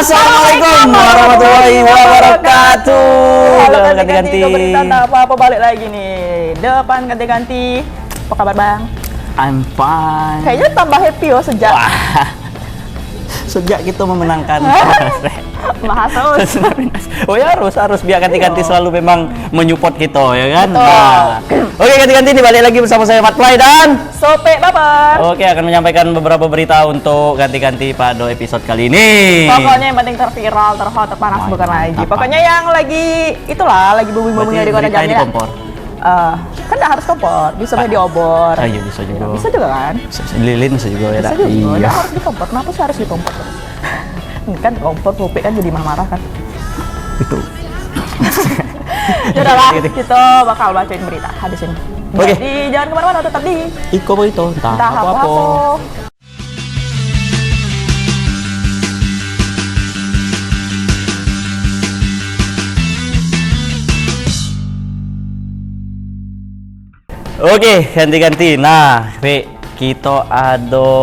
Assalamualaikum warahmatullahi wabarakatuh. Halo Ganti-ganti. Berita apa balik lagi nih. Depan ganti-ganti. Apa kabar Bang? I'm fine. Kayaknya tambah happy sejak Sejak kita memenangkan Mahasaus. Oh ya harus biar ganti-ganti selalu memang menyupport kita ya kan. Betul. Nah, oke ganti-ganti nih balik lagi bersama saya Mat Play dan Sope Baper. Oke akan menyampaikan beberapa berita untuk ganti-ganti pada episode kali ini. Pokoknya yang penting terviral, terhot, terpanas bukan lagi. apa? Pokoknya yang lagi itulah lagi bumbu-bumbunya di kota Berita ini Jambi. kompor. Kan nggak harus kompor, bisa di obor. Ah, iya bisa juga. Bisa juga kan? Lilin bisa juga ya. Bisa juga. Iya. Nggak harus dikompor. Kenapa sih harus dikompor terus? Ini kan kompor Sope kan jadi marah kan. Itu. Ya udahlah, kita bakal bacain berita habis ini. Oke. Jadi jangan kemana-mana, tetap di Iko itu entah Entah apa-apa. Oke, ganti-ganti. Nah, kita ada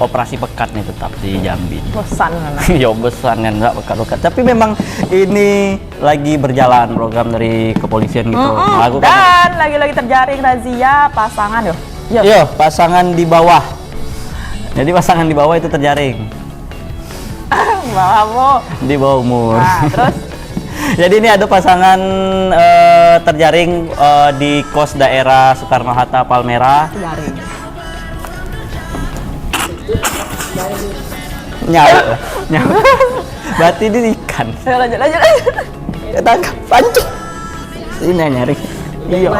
operasi pekat nih tetap di Jambi. Bosan kan? Ya besan kan enggak pekat-pekat. Tapi memang ini lagi berjalan program dari kepolisian gitu. Nah, aku kan Dan lagi-lagi terjaring razia pasangan yo. Yo. iya, pasangan di bawah. Jadi pasangan di bawah itu terjaring Bawamu. di bawah umur. Nah, terus Jadi ini ada pasangan terjaring di kos daerah Soekarno Hatta Palmerah. terjaring. Nyawa. Berarti ini ikan. Ayo lanjut. Ya, tangkap, pancing. Ini nyari. Iya.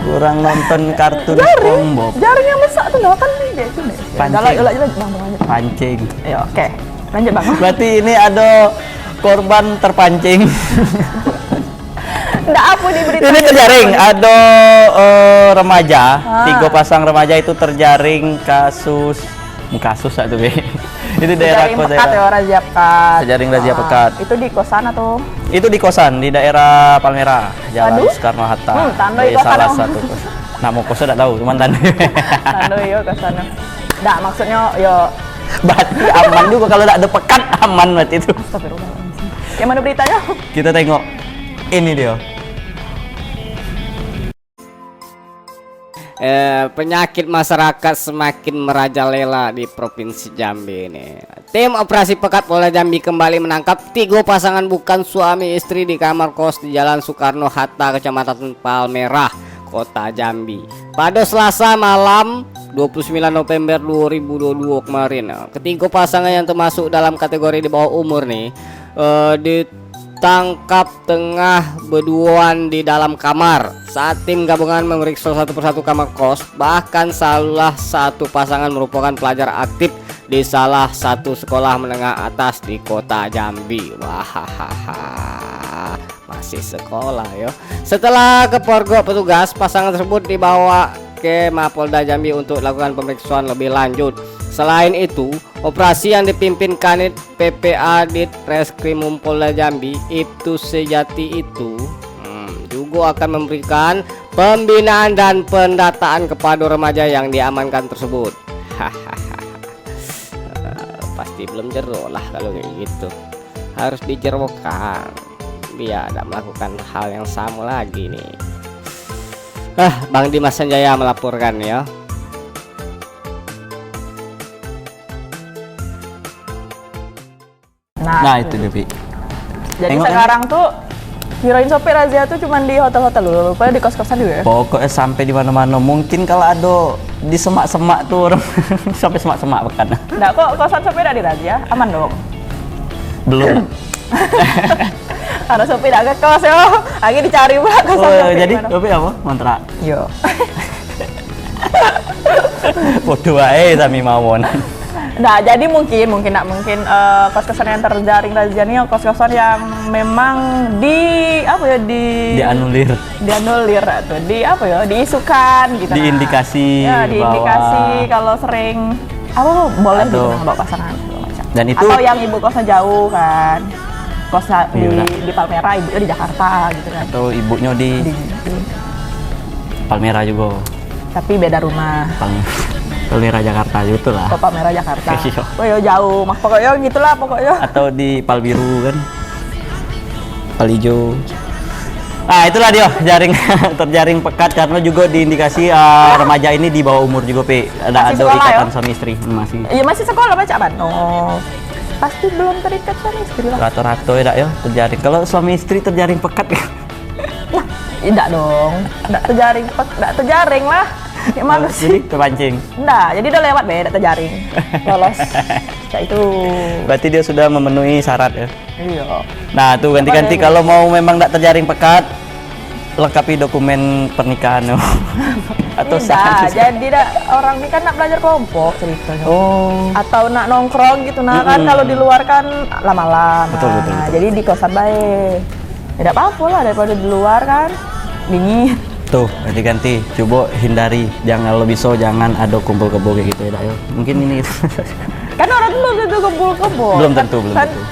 Kurang nonton kartun SpongeBob. Jaring yang besar tuh kan nih dia itu deh. Pancing. Lanjut. Bang, lanjut. Pancing. Ayo, oke. Lanjut Bang. Berarti ini ada korban terpancing. Enggak apa di berita. Ini terjaring, ada remaja, 3 pasang remaja itu terjaring kasus satu be. Itu daerah Terjaring kos pekat ya, daerah. razia pekat. Terjaring razia pekat. Itu di kosan atau? Itu di kosan di daerah Palmerah, Jalan Aduh. Soekarno Hatta. Tandoi Di kosan salah dong. satu kos. Nama kosnya enggak tahu, cuman tandoi. Tandoi yo kosannya. Enggak, maksudnya yo Berarti aman juga kalau enggak ada pekat aman berarti itu. astagfirullahaladzim. Yang mana beritanya? Kita tengok. Ini dia. Penyakit masyarakat semakin merajalela di Provinsi Jambi ini. Tim Operasi Pekat Polda Jambi kembali menangkap 3 pasangan bukan suami istri di kamar kos di Jalan Soekarno Hatta, Kecamatan Palmerah, Kota Jambi. Pada Selasa malam 29 November 2022 kemarin. Ketiga pasangan yang termasuk dalam kategori di bawah umur nih ditangkap tengah berduaan di dalam kamar saat tim gabungan memeriksa satu persatu kamar kos. Bahkan salah satu pasangan merupakan pelajar aktif di salah satu sekolah menengah atas di Kota Jambi. Wahahaha, masih sekolah yo. Setelah kepergok petugas, pasangan tersebut dibawa ke Mapolda Jambi untuk lakukan pemeriksaan lebih lanjut. Selain itu, operasi yang dipimpin Kanit PPA Dit Reskrimum Polda Jambi Ibtu Sejati itu juga akan memberikan pembinaan dan pendataan kepada remaja yang diamankan tersebut. Pasti belum jeruk lah kalau kayak gitu. Harus dijerwokan biar tidak melakukan hal yang sama lagi nih. Bang Dimas Sanjaya melaporkan ya. Nah, itu dia, Pi. Jadi Tengok, sekarang tuh kirain Sope razia tuh cuma di hotel-hotel dulu, padahal di kos-kosan juga ya. Pokoknya sampai di mana-mana. Mungkin kalau ada di semak-semak tuh orang sampai semak-semak pekan. Enggak kok kosan Sope udah di razia, aman dong. Belum. Karena Sope udah ke kos yo, lagi dicari pula kosan Oh, Sope. jadi tapi apa? Kontrak. Yo. Bodoh ae sami mawon. Nah, jadi mungkin kos-kosan yang terjaring razia nih kos-kosan yang memang Dianulir. dianulir atau diisukan gitu. Diindikasi Ya, diindikasi bahwa kalau sering boleh Aduh. gitu bawa pasangan segala macam. Dan itu Atau yang ibu kosnya jauh kan. Kosnya Iya. di Palmerah, ibunya di Jakarta gitu kan. atau ibunya di Di- Palmerah juga. tapi beda rumah. Palmera Jakarta gitu lah. Kota Merah Jakarta. Iya. Oh ya jauh, mak pokoknya gitulah pokoknya. Atau di Palbiru kan. Palijo. Ah itulah dia jaring terjaring pekat karena juga diindikasi remaja ini di bawah umur juga ada Masih sekolah, ikatan ya? suami istri masih. Iya masih sekolah baca ban. Oh. Pasti belum terikat suami istri lah. Rata-rata ya terjaring. Kalau suami istri terjaring pekat ya. Tidak dong. Tidak terjaring lah. Gimana sih? Jadi kepancing. Enggak, jadi udah lewat be, terjaring. Lolos. Kayak itu. Berarti dia sudah memenuhi syarat ya. Iya. Nah tuh ganti-ganti kalau mau memang tidak terjaring pekat lengkapi dokumen pernikahan no. Atau Tidak, jadi orang ini kan nak belajar kelompok ceritanya. Oh. Atau nak nongkrong gitu, nah kan kalau di luar kan lama-lama. Betul, betul, betul. Jadi di kosan baik. Tidak apa-apa lah daripada di luar kan dingin. Tuh ganti-ganti coba hindari jangan jangan ada kumpul kebo kayak gitu ya. Mungkin ini Kan orang belum tentu kumpul-kumpul. Belum tentu, belum kan, tentu.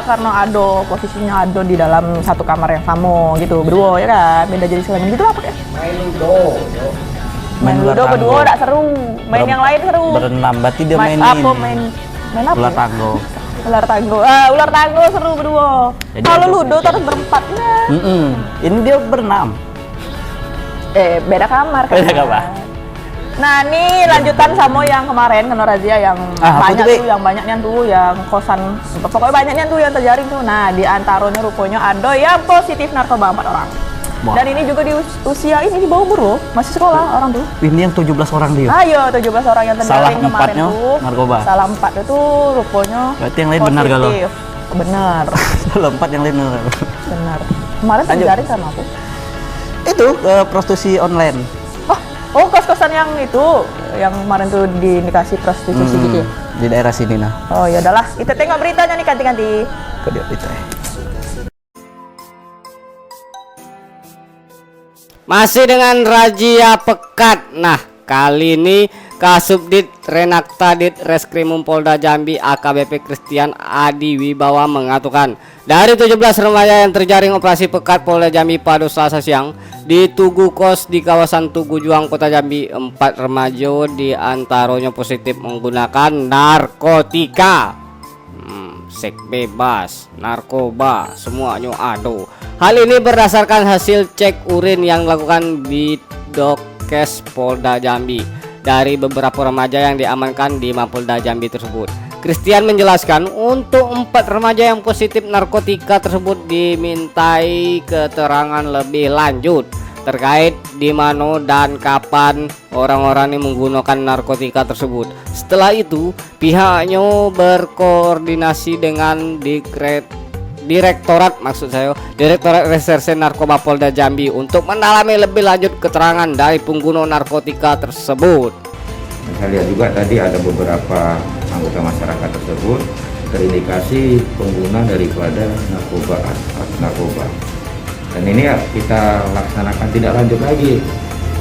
Karena posisinya di dalam satu kamar yang sama gitu, berdua ya kan, beda jadi selain gitu apa ya? Main ludo ular berdua tanggo. tak seru, main yang lain seru. Berenam berarti dia Main main apa? ini. Main apa? Ular ya? tanggo. Ular tanggo seru berdua. Jadi Kalau ada- ludo terus berempat nah. Ini dia berenam. Beda kamar kan. Beda kamar. Nah, ini lanjutan sama yang kemarin kena razia yang Ah, apa banyak tuh, Be? tuh, yang banyaknya tuh, yang kosan, pokoknya banyaknya tuh yang terjaring tuh. Nah, di antaranya rupanya ada yang positif narkoba 4 orang. Wah. Dan ini juga di usia ini di bawah umur loh, masih sekolah orang tuh. Ini yang 17 orang dia. Ayo, 17 orang yang terjaring Salah kemarin empatnya tuh. narkoba. Salah 4 itu rupanya. Berarti yang lain benar galau. positif. Benar, Lompat yang lain. benar. Kemarin Lanjut. terjaring sama aku. Itu prostitusi online. Oh, kos-kosan yang itu, yang kemarin tuh diindikasi prostitusi gitu ya. Di daerah sini nah. Oh ya udahlah, kita tengok beritanya nih ganti-ganti. Ke dia itu. Masih dengan razia pekat. Nah, kali ini Kasubdit Renaktadit Reskrimum Polda Jambi AKBP Christian Adi Wibawa mengatakan dari 17 remaja yang terjaring operasi pekat Polda Jambi pada Selasa siang di Tugu Kos di kawasan Tugu Juang Kota Jambi, 4 remaja di antaranya positif menggunakan narkotika. Seks bebas, narkoba, semuanya ada. Hal ini berdasarkan hasil cek urin yang dilakukan di Dokes Polda Jambi dari beberapa remaja yang diamankan di Mapolda Jambi tersebut. Christian menjelaskan untuk 4 remaja yang positif narkotika tersebut dimintai keterangan lebih lanjut terkait di mana dan kapan orang-orang yang menggunakan narkotika tersebut. Setelah itu, pihaknya berkoordinasi dengan Direktorat Reserse Narkoba Polda Jambi untuk mendalami lebih lanjut keterangan dari pengguna narkotika tersebut. Saya lihat juga tadi ada beberapa anggota masyarakat tersebut terindikasi pengguna daripada narkoba. Dan ini ya kita laksanakan tidak lanjut lagi.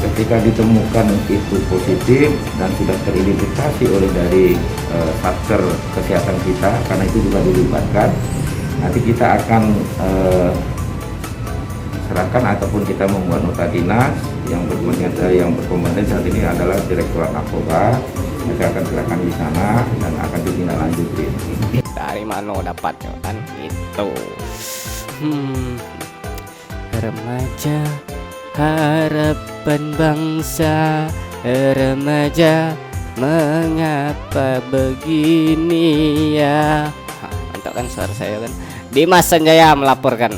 Ketika ditemukan itu positif dan sudah teridentifikasi oleh dari Satker kesehatan kita, karena itu juga dilibatkan, nanti kita akan serahkan ataupun kita membuat nota dinas yang berkompeten saat ini adalah Direktorat Narkoba. Kita akan serahkan di sana dan akan ditindaklanjuti. Dari mana dapatnya kan itu? Remaja harapan bangsa, remaja mengapa begini ya? Mantap kan suara saya kan? Dimas Sanjaya melaporkan.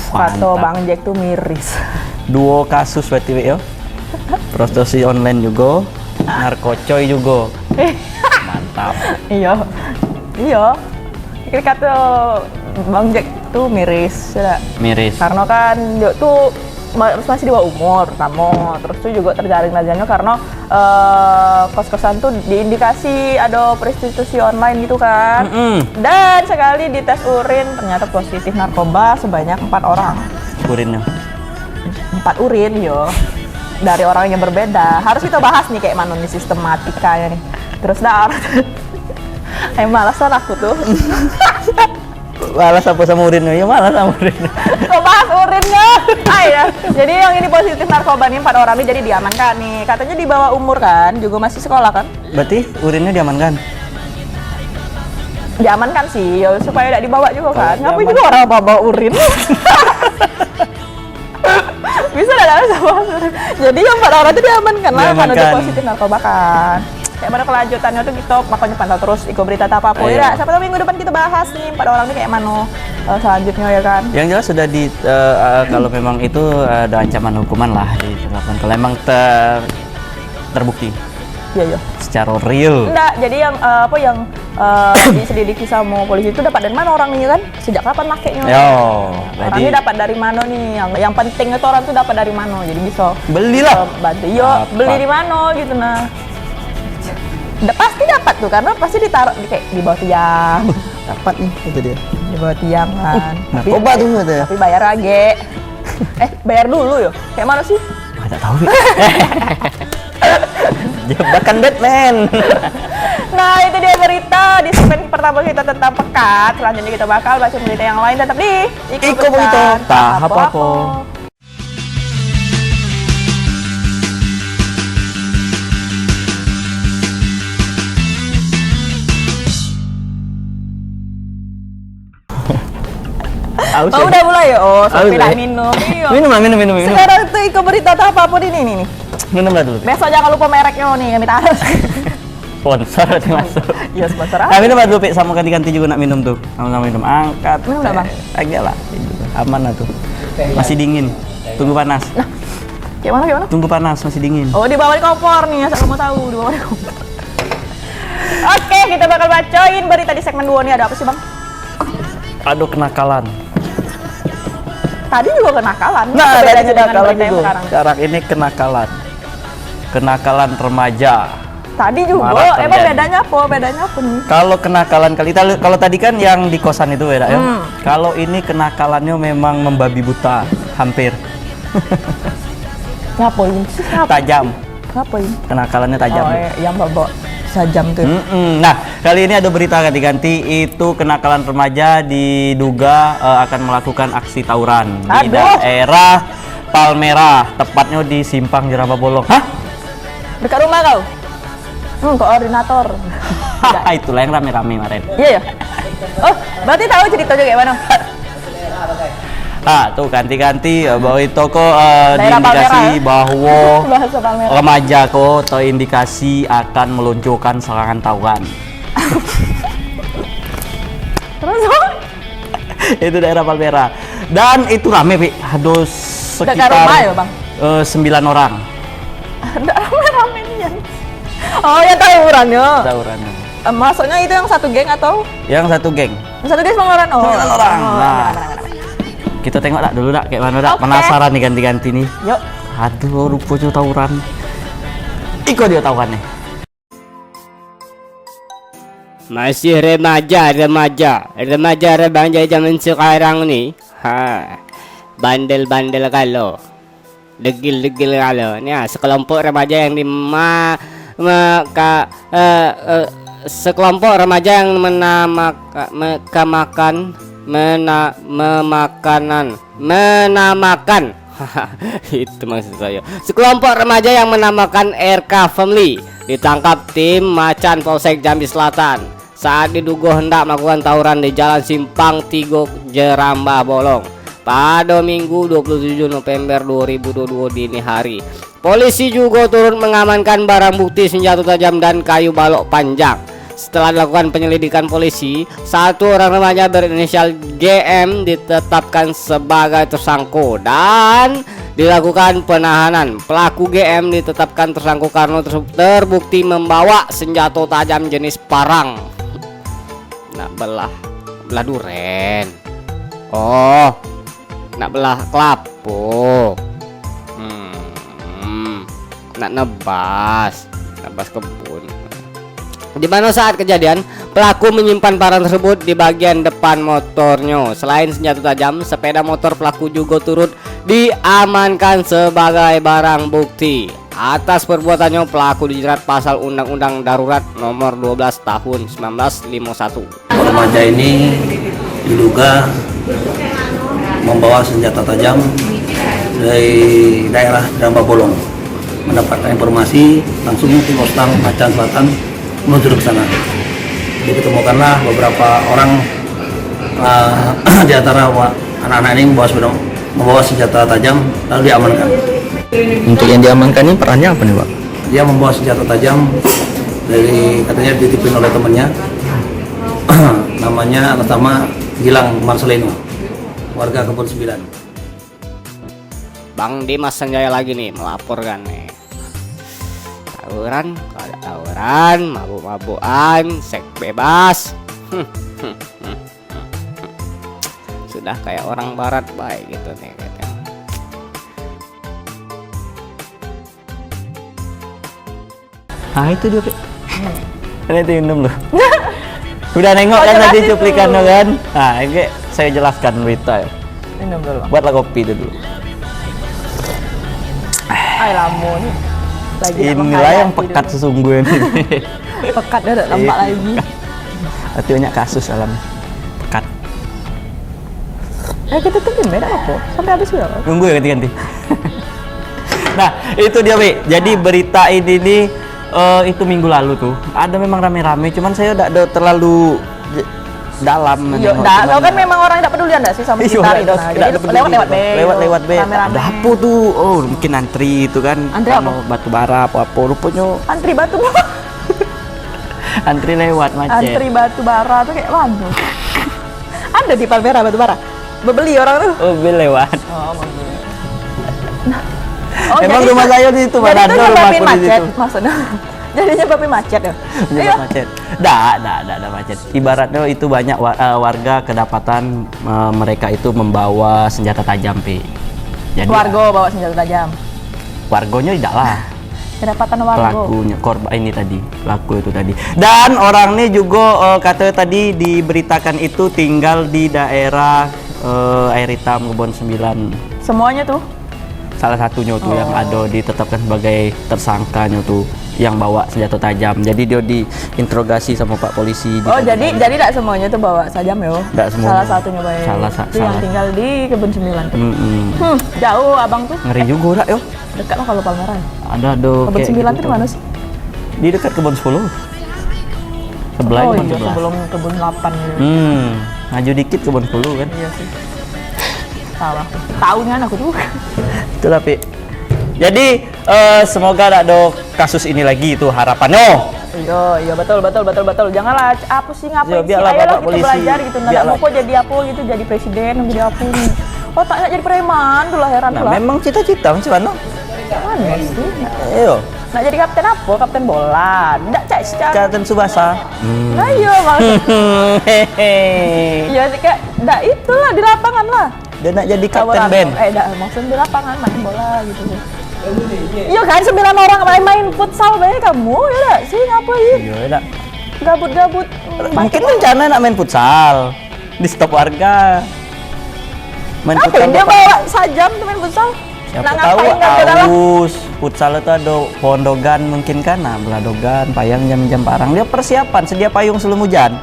Pato Bang Jack tuh miris. 2 kasus berarti ya. Prostitusi online juga, narkocoy juga. Mantap. Iya. Kira kata Bang Jack tuh miris ya. Miris. Karena kan dia tuh masih di bawah umur pertama, terus tuh juga terjaring razzianya karena kos-kosan tuh diindikasi ada prostitusi online gitu kan. Dan sekali dites urin ternyata positif narkoba sebanyak 4 orang. Urinnya. 4 urin yo dari orang yang berbeda. Harus kita bahas nih kayak mana nih sistematikanya nih. Terus dah malasan aku tuh. Malas apa sama urinnya? Ya malas sama urinnya. Kok bahas urinnya. Ya. Jadi yang ini positif narkoba nih 4 orang nih jadi diamankan nih. Katanya di bawah umur kan, juga masih sekolah kan? Berarti urinnya diamankan. Diamankan sih, ya, supaya tidak dibawa juga kan. Oh, Ngapain juga orang bawa urin? Bisa tidak sama urin. Jadi yang 4 orang itu diamankan lah karena udah Diamankan. positif narkoba kan. Kayak pada kelanjutannya tuh gitu, makanya pantau terus Iko Berita apa apa. Iya. Ya, siapa tahu minggu depan kita bahas nih 4 orang ini kayak mana selanjutnya ya kan. Yang jelas sudah kalau memang itu ada ancaman hukuman lah diterapkan kalau memang terbukti Iya, iya. secara real. Enggak, jadi yang diselidiki sama polisi itu dapat dari mana orang ini kan? Sejak kapan makainya? Yo, Orangnya jadi dapat dari mana nih? Yang penting itu orang tuh dapat dari mana? Jadi bisa belilah. bantu. Yo, Dapat. beli di mana gitu nah. Pasti dapat tuh karena pasti ditaruh di kayak di bawah tiang. Dapat nih itu dia. Di bawah tiang kan. Narkoba tuh itu ya. Tapi bayar lagi. Bayar dulu yo. Kayak mana sih? Nggak tahu. Jebakan Batman. Nah, itu dia berita di segmen pertama kita tentang pekat. Selanjutnya kita bakal baca berita yang lain tetap di Iko Berita Tak Apa-apa. Aus Oh, ya? udah mulai ya? Oh, sampai Aus tak ya? minum. Iya. Minum lah, minum. Sekarang tuh Iko Berita Tak Apa-apa ini nih. Minum lah dulu. Besok jangan lupa mereknya nih, kami taruh. Sponsor nanti masuk. Iya, sponsor Nah, apa? minum lah dulu, Pik. Sama ganti-ganti juga nak minum tuh. Sama-sama minum. Angkat. Minum nggak, Bang? Agak lah. Aman lah tuh. Masih dingin. Tunggu panas. Kayak mana? Tunggu panas, masih dingin. Oh, di bawah di kompor nih, asal kamu tahu, di bawah di kompor. Oke, kita bakal bacain berita di segmen 2 nih. Ada apa sih, Bang? Aduh, kenakalan. Tadi juga kenakalan. Nah, Apa ada bedanya dengan kenakalan berita yang itu. sekarang? Sekarang ini kenakalan. Kenakalan remaja. Tadi juga, Marak emang terjadi. bedanya apa? Bedanya apa nih? Kalau kenakalan kalau tadi kan yang di kosan itu beda ya. Hmm. Kalau ini kenakalannya memang membabi buta, hampir Ngapain sih? tajam. Ngapain? Kenakalannya tajam. Oh, yang bawa sajam tuh. Nah, kali ini ada berita ganti-ganti itu kenakalan remaja diduga akan melakukan aksi tawuran di Aduh. daerah Palmerah, tepatnya di Simpang Jeraba Bolong. Hah? Dekat rumah kau? Koordinator. Itulah yang rame-rame kemarin. Iya ya? Oh, berarti tahu cerita juga kayak mana? Tuh ganti-ganti bahwa itu kok Daerah diindikasi Palmerah, ya? bahwa Bahasa Palmerah. remaja kok terindikasi akan meluncurkan serangan tawuran. Terus, oh, Itu daerah Palmerah. Dan itu rame, Pi. Aduh, dekat rumah ya, Bang? 9 orang Ada rame-rame nih ya. Oh, ya tawurannya. tawurannya. Maksudnya itu yang satu geng atau? Yang satu geng. Yang satu geng 9 orang? Oh, 9 orang. Oh, Nah, kita tengok dak dulu dak kayak mana dak. Oke. Penasaran nih ganti-ganti nih. Yuk. Aduh, rupanya tawuran. Iko dia tawurannya. Masih remaja zaman sekarang nih. Bandel-bandel kalau, degil-degil kalau. Nih, sekelompok remaja yang sekelompok remaja yang menamakan itu maksud saya. Sekelompok remaja yang menamakan RK Family ditangkap tim Macan Polsek Jambi Selatan saat diduga hendak melakukan tawuran di Jalan Simpang Tigo Jeramba Bolong pada Minggu 27 November 2022 dini hari. Polisi juga turut mengamankan barang bukti senjata tajam dan kayu balok panjang. Setelah dilakukan penyelidikan polisi, satu orang remaja berinisial GM ditetapkan sebagai tersangka dan dilakukan penahanan. Pelaku GM ditetapkan tersangka karena terbukti membawa senjata tajam jenis parang. Nak belah duren. Oh, nak belah kelapa. Nak nebas kebun. Di mana saat kejadian, pelaku menyimpan parang tersebut di bagian depan motornya. Selain senjata tajam, sepeda motor pelaku juga turut diamankan sebagai barang bukti. Atas perbuatannya, pelaku dijerat pasal Undang-Undang Darurat Nomor 12 Tahun 1951. Remaja ini diduga membawa senjata tajam dari daerah Damba Bolong. Mendapatkan informasi langsung tim Ostang Macan Selatan menuju ke sana. Diketemukanlah beberapa orang di antara anak-anak ini membawa senjata tajam lalu diamankan. Untuk yang diamankan ini perannya apa nih Pak? Dia membawa senjata tajam dari katanya dititipin oleh temannya. Namanya atas nama Gilang Marcelino, warga Kebun 9. Bang Dimas Sanjaya lagi nih melaporkan nih. Tawuran, kalau ada tawuran, mabuk-mabukan, seks bebas. Sudah kayak orang barat baik gitu nih katanya. Ah itu dia Pak. Ini itu minum loh. Udah nengok kan tadi jelasin cuplikan dulu. kan? Nah ini saya jelaskan berita ya. Minum dulu Bang. Buatlah kopi dulu. Ay lamun. Lagi nak Inilah menghayati yang pekat dulu. sesungguhnya ini. Pekat dah tak nampak lagi. Hati banyak kasus alam pekat. Kita tungguin beda apa? Sampai habis sudah. Nunggu ya ganti-ganti. Nah itu dia Wi. Jadi berita ini nih itu minggu lalu tuh ada memang rame-rame. Cuman saya udah ada terlalu dalam. Iya, menengok. dah, Cuman- lo kan memang orang yang tak peduli anda sih sama Iya, sekitar udah itu. Nah, jadi peduli lewat-lewat gitu. be. Lewat-lewat be. Rame-rame. Ada apa tuh? Oh, mungkin antri itu kan. Antri apa? Anu, batu bara apa rupanya Antri batu antri lewat macet. antri batu bara tuh kayak mana? Ada di Palmera batu bara. Bebeli orang tuh. Oh, lewat. Oh, Emang jadi rumah itu- saya di situ, jadi mana itu ada rumah nyebabin aku di macet situ. maksudnya. Jadi nyebabin macet ya. Penyebab Iya. macet. Ada macet. Ibaratnya itu banyak warga kedapatan mereka itu membawa senjata tajam, Pi. Jadi Warga bawa senjata tajam. wargonya tidak lah. Kedapatan warga. Pelakunya korban ini tadi, pelaku itu tadi. Dan orang ini juga katanya tadi diberitakan itu tinggal di daerah Air Hitam Kebon 9. Semuanya tuh. Salah satunya tuh yang ada ditetapkan sebagai tersangkanya tuh yang bawa senjata tajam. Jadi dia diinterogasi sama Pak polisi. Oh, jadi tidak semuanya tuh bawa sajam yo. Tidak semuanya. Salah satunya bawa. Itu yang tinggal di Kebun 9 tuh. Jauh abang tuh. Ngeri juga rak yo. Dekat mah kalau Palmera. Ada do. Kebun kayak 9 gitu tuh mana sih? Di dekat Kebun 10. Sebelah Oh Kebun iya, 11. sebelum Kebun 8 gitu. Maju dikit Kebun 10 kan. Iya sih. Salah. Tahunya aku tuh. Itu tapi. Jadi semoga tidak ada kasus ini lagi itu harapannya. Iya betul. Janganlah apa sih Ya, ngapain sih? biarlah Ayolah Bapak kita polisi. belajar gitu. Nggak Biarlah. mau kok jadi apa gitu, jadi presiden, jadi apa nih. Oh tak nak jadi preman tuh lah heran Nah, tuh lah. memang cita-cita macam mana? Mana sih? Ayo, Nak jadi kapten apa? Kapten bola. Nggak cak secara. Captain Subasa. Nah iya maksud. Hehehe. Iya sih kayak nggak itulah di lapangan lah. Dia nak jadi kapten Tawaran. band. Nggak maksudnya di lapangan main bola gitu. Iya kan 9 orang main futsal banyak kamu ya nggak sih ngapain? Iya, nak. Gabut-gabut. Mungkin rencana nak main futsal. Di stop warga. Main Ngapain dia Pak. bawa sajam tuh main futsal? Siapa Nak tahu ngapain nggak ke dalam? aus. Futsal itu ada pondogan mungkin kan, nah beladogan, payang jam-jam parang. Dia persiapan sedia payung sebelum hujan.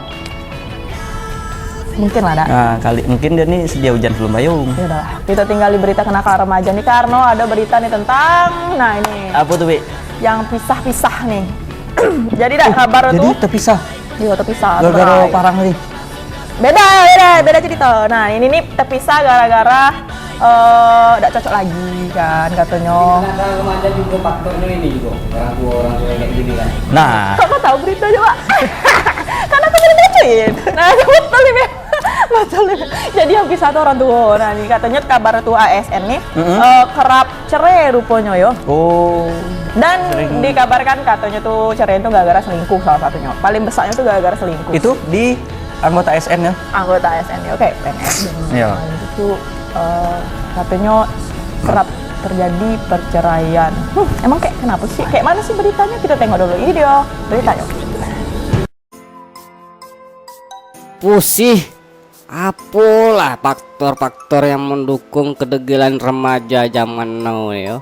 Mungkin lah, Dak. Nah, kali mungkin dia nih sedia hujan sebelum payung. Ya udah, kita tinggal di berita kenakalan remaja nih Karno, ada berita nih tentang nah ini Apa tuh, Bi? yang pisah-pisah nih. Jadi dah kabar Jadi tuh, terpisah iya terpisah. gara-gara Bray. parang nih. Beda cerita. Nah ini nih terpisah gara-gara tidak cocok lagi kan katanya. Remaja juga faktornya ini juga orang tua kayak gini kan. Nah, Kok kau tahu berita coba? Karena aku sering bacain. Nah betul nih, Beb. Betul nih. Jadi yang pisah tuh orang tua. Nah ini katanya kabar tuh ASN nih kerap cerai rupanya yo. oh, Dan dikabarkan katanya tuh cerai itu gara-gara selingkuh salah satunya. Paling besarnya tuh gara-gara selingkuh. itu di anggota SN ya? Anggota ASN ya, oke PNS. Iya. Itu katanya kerap terjadi perceraian. Emang kayak kenapa sih? Kayak mana sih beritanya? Kita tengok dulu. Ini dia beritanya. Pusih, apalah faktor-faktor yang mendukung kedegilan remaja zaman now ya.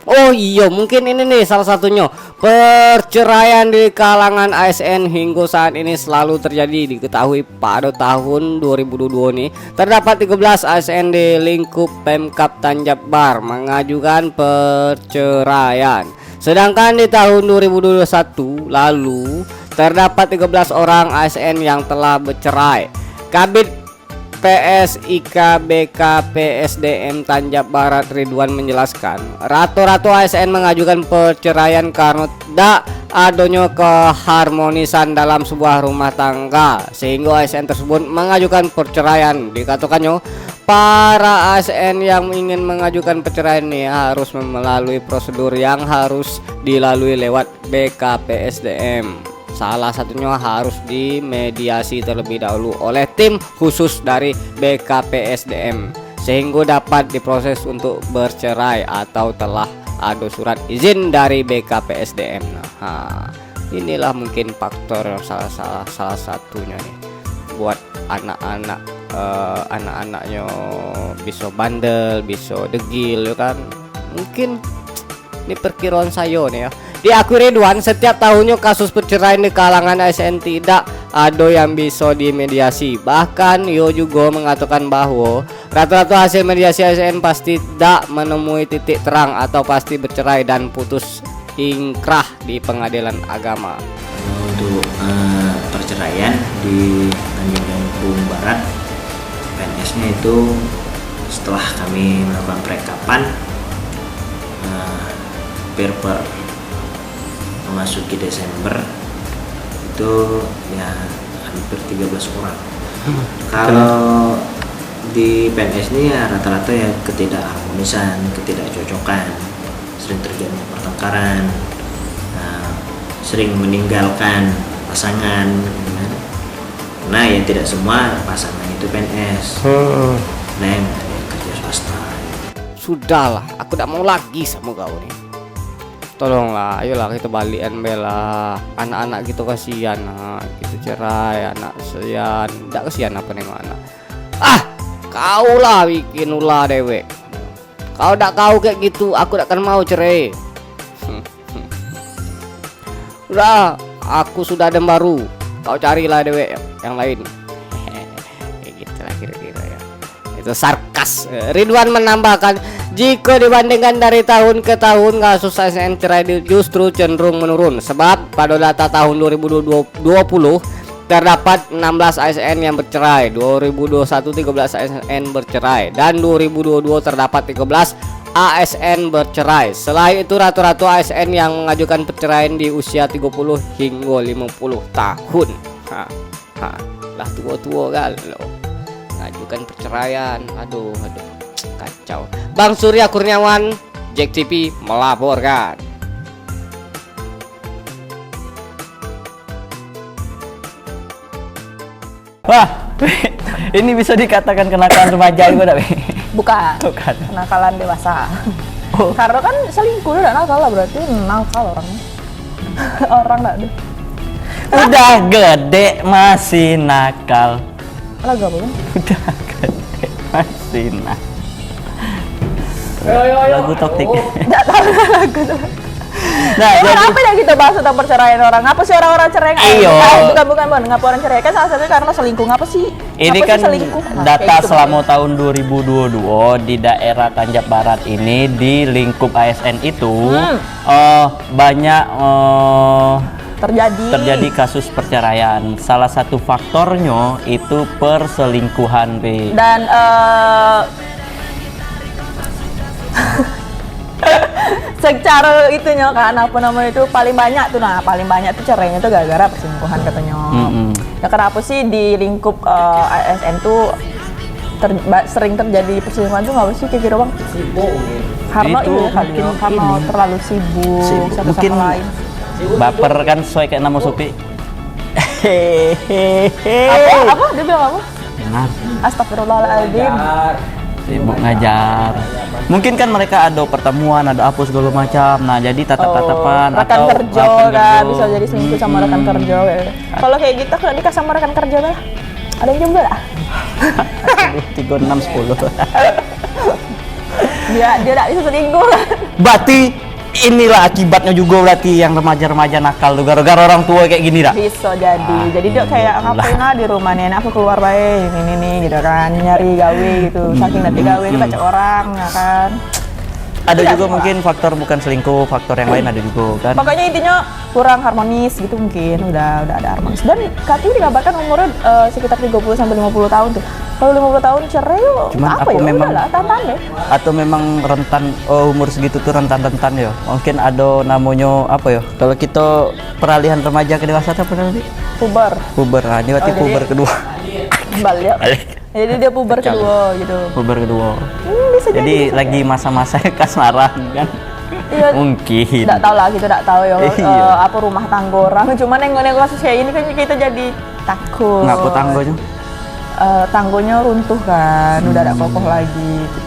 Oh iya, mungkin ini nih salah satunya. Perceraian di kalangan ASN hingga saat ini selalu terjadi. Diketahui pada tahun 2022 nih terdapat 13 ASN di lingkup Pemkab Tanjab Bar mengajukan perceraian. Sedangkan di tahun 2021 lalu terdapat 13 orang ASN yang telah bercerai. Kabid PSIK BKPSDM Tanjab Barat Ridwan menjelaskan, rata-rata ASN mengajukan perceraian karena tidak adanya keharmonisan dalam sebuah rumah tangga, sehingga ASN tersebut mengajukan perceraian. Dikatakannya, para ASN yang ingin mengajukan perceraian ini harus melalui prosedur yang harus dilalui lewat BKPSDM. Salah satunya harus dimediasi terlebih dahulu oleh tim khusus dari BKPSDM sehingga dapat diproses untuk bercerai atau telah ada surat izin dari BKPSDM. Nah, inilah mungkin faktor salah satunya nih buat anak-anak anak-anaknya bisa bandel, bisa degil ya kan. Mungkin ini perkiraan saya nih ya. Diakui Ridwan, setiap tahunnya kasus perceraian di kalangan ASN tidak ada yang bisa dimediasi. Bahkan Yo juga mengatakan bahwa rata-rata hasil mediasi ASN pasti tidak menemui titik terang atau pasti bercerai dan putus ingkrah di pengadilan agama. Untuk perceraian di Tanjung Jambung Barat, PNS-nya itu setelah kami melakukan perekapan per memasuki Desember itu ya hampir 13 orang. Kalau di PNS ini ya rata-rata ya ketidakharmonisan, ketidakcocokan, sering terjadi pertengkaran, sering meninggalkan pasangan, nah ya tidak semua pasangan itu PNS, nah yang ada yang kerja swasta. Sudahlah, aku tidak mau lagi sama kau nih. Tolonglah, ayolah kita balikan bela anak-anak gitu, kasihan gitu cerai anak kasihan, tidak kasihan apa nih anak. Kau lah bikin ulah dewek. Kau tidak kau kayak gitu, aku tidak akan mau cerai. Udah, aku sudah ada baru. Kau carilah dewek yang lain. Kayak gitu lah kira-kira ya. Itu sarkas. Ridwan menambahkan, jika dibandingkan dari tahun ke tahun, kasus ASN cerai justru cenderung menurun. Sebab pada data tahun 2020 terdapat 16 ASN yang bercerai, 2021 13 ASN bercerai, dan 2022 terdapat 13 ASN bercerai. Selain itu rata-rata ASN yang mengajukan perceraian di usia 30 hingga 50 tahun. Lah tua-tua kan loh. Mengajukan perceraian. Aduh. Kacau. Bang Surya Kurniawan, Jack TV melaporkan. Wah, ini bisa dikatakan kenakalan remaja juga, Dak? Bukan. Bukan. Kenakalan dewasa. Karena kan selingkuh udah nakal lah, berarti nakal orangnya. Orang enggak ada. Udah gede masih nakal. Lagu apa, Bang? Udah gede masih nakal. Lagu toktik. Enggak tahu lagu tuh. Nah, Kenapa ya kita bahas tentang perceraian orang? Ngapa sih orang-orang cerai? Iyo. Bukan, ngapa orang cerai? Kan salah satunya karena selingkuh. Ngapa sih? ini Ngapa kan sih selingkuh? Nah, data kayak gitu, selama tahun 2022 di daerah Tanjab Barat ini di lingkup ASN itu banyak terjadi kasus perceraian. Salah satu faktornya itu perselingkuhan, Be. Dan secara itunya kan apa namanya itu paling banyak tuh cerainya tuh gara-gara perselingkuhan katanya. Ya kenapa sih di lingkup ASN tuh sering terjadi perselingkuhan tuh nggak sih kira-kira, Bang? Karena Itu kali ya, karena ini. terlalu sibuk satu Mungkin sama lain. baper kan sesuai kayak nama Supi. Apa? Dia bilang apa? Benar. Astagfirullahaladzim. Sibuk ngajar. Mungkin kan mereka ada pertemuan, ada apa segala macam. Nah, jadi tatap-tatapan rekan atau kerja kan bisa jadi selingkuh sama rekan kerja kayak. Kalau kayak gitu kalau nikah sama rekan kerja lah. Ada yang juga lah. 3, 6, 10. Dia tidak bisa selingkuh kan. Berarti inilah akibatnya juga berarti yang remaja-remaja nakal tuh gara-gara orang tua kayak gini dah. Bisa jadi dia kayak ngapain lah di rumah nenek, aku keluar baik ini nih gitu kan, nyari gawe gitu, saking nanti gawe itu baca orang ya kan. Ada Tidak juga semua. mungkin faktor bukan selingkuh, faktor yang lain ada juga kan. Pokoknya intinya kurang harmonis gitu mungkin, udah ada harmonis. Dan Kati dikabarkan umurnya sekitar 30 sampai 50 tahun tuh. Kalau 50 tahun cerai yuk, Cuman apa apa ya? memang- Udahlah, tantan deh. Atau memang rentan umur segitu tuh rentan-rentan ya. Mungkin ada namanya apa ya? Kalau kita peralihan remaja ke dewasa apa nanti? Puber. Puber. Nah, ini berarti Oh, jadi- puber kedua. Balik. Jadi dia puber kedua gitu. Puber kedua. Bisa Jadi lagi masa-masa kasmaran kan. Iya. Mungkin. Nggak tahu lah, kita nggak tahu ya Iya. apa rumah tangga orang. Cuman nengok kasus kayak ini kan kita jadi takut. Ngapa tanggonya? Tanggonya runtuh kan, udah ada kokoh lagi. Gitu.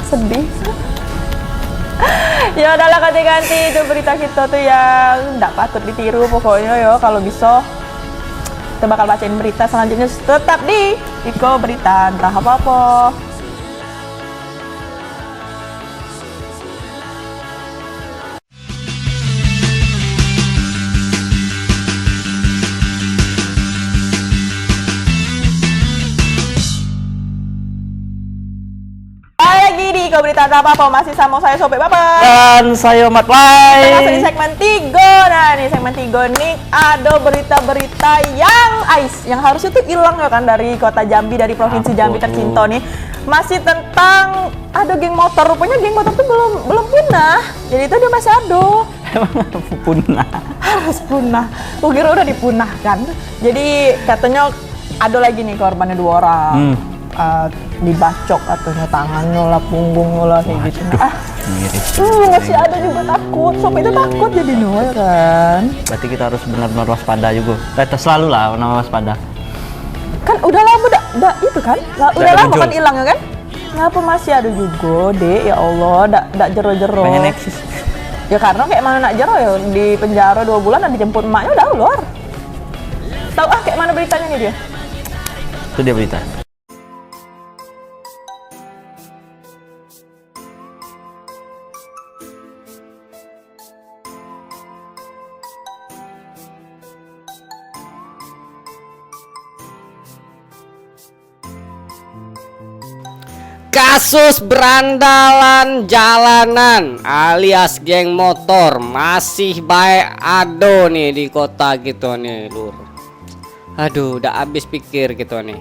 Sedih. Ya udahlah, ganti-ganti itu berita kita tuh yang nggak patut ditiru pokoknya ya. Kalau bisa kita bakal bacain berita selanjutnya, tetap di Iko Berita entah apa-apa. Balik lagi di Iko Berita entah apa-apa, masih sama saya Sobe Bapak. Dan saya Mat Kita masuk di Lai. segmen 3. Nah, di segmen 3 nih ada berita-berita yang yang harusnya tuh hilang ya kan dari kota Jambi, dari provinsi Apa Jambi tuh? tercinta nih. Masih tentang ada geng motor. Rupanya geng motor tuh belum punah. Jadi itu dia masih ada. Punah. Harus punah. Kukira udah dipunahkan. Jadi katanya ada lagi nih korbannya 2 orang. Dibacok katanya tangannya lah, punggungnya lah kayak gitu. Miris. Masih ada juga takut. Sob itu takut jadi ya kan. Berarti kita harus benar-benar waspada juga. Kita selalu lah nama waspada. Kan udah lama itu kan. Udah ada lama muncul. kan hilang ya kan. Ngapa masih ada juga, Dek? Ya Allah, dak jero-jero. Pengen eksis. Ya karena kayak mana nak jero ya, di penjara 2 bulan dan dijemput emaknya udah keluar. Tahu kayak mana beritanya nih dia? Itu dia berita. Kasus berandalan jalanan alias geng motor masih baik ado nih di kota gitu nih, Lur. Aduh, udah habis pikir gitu nih.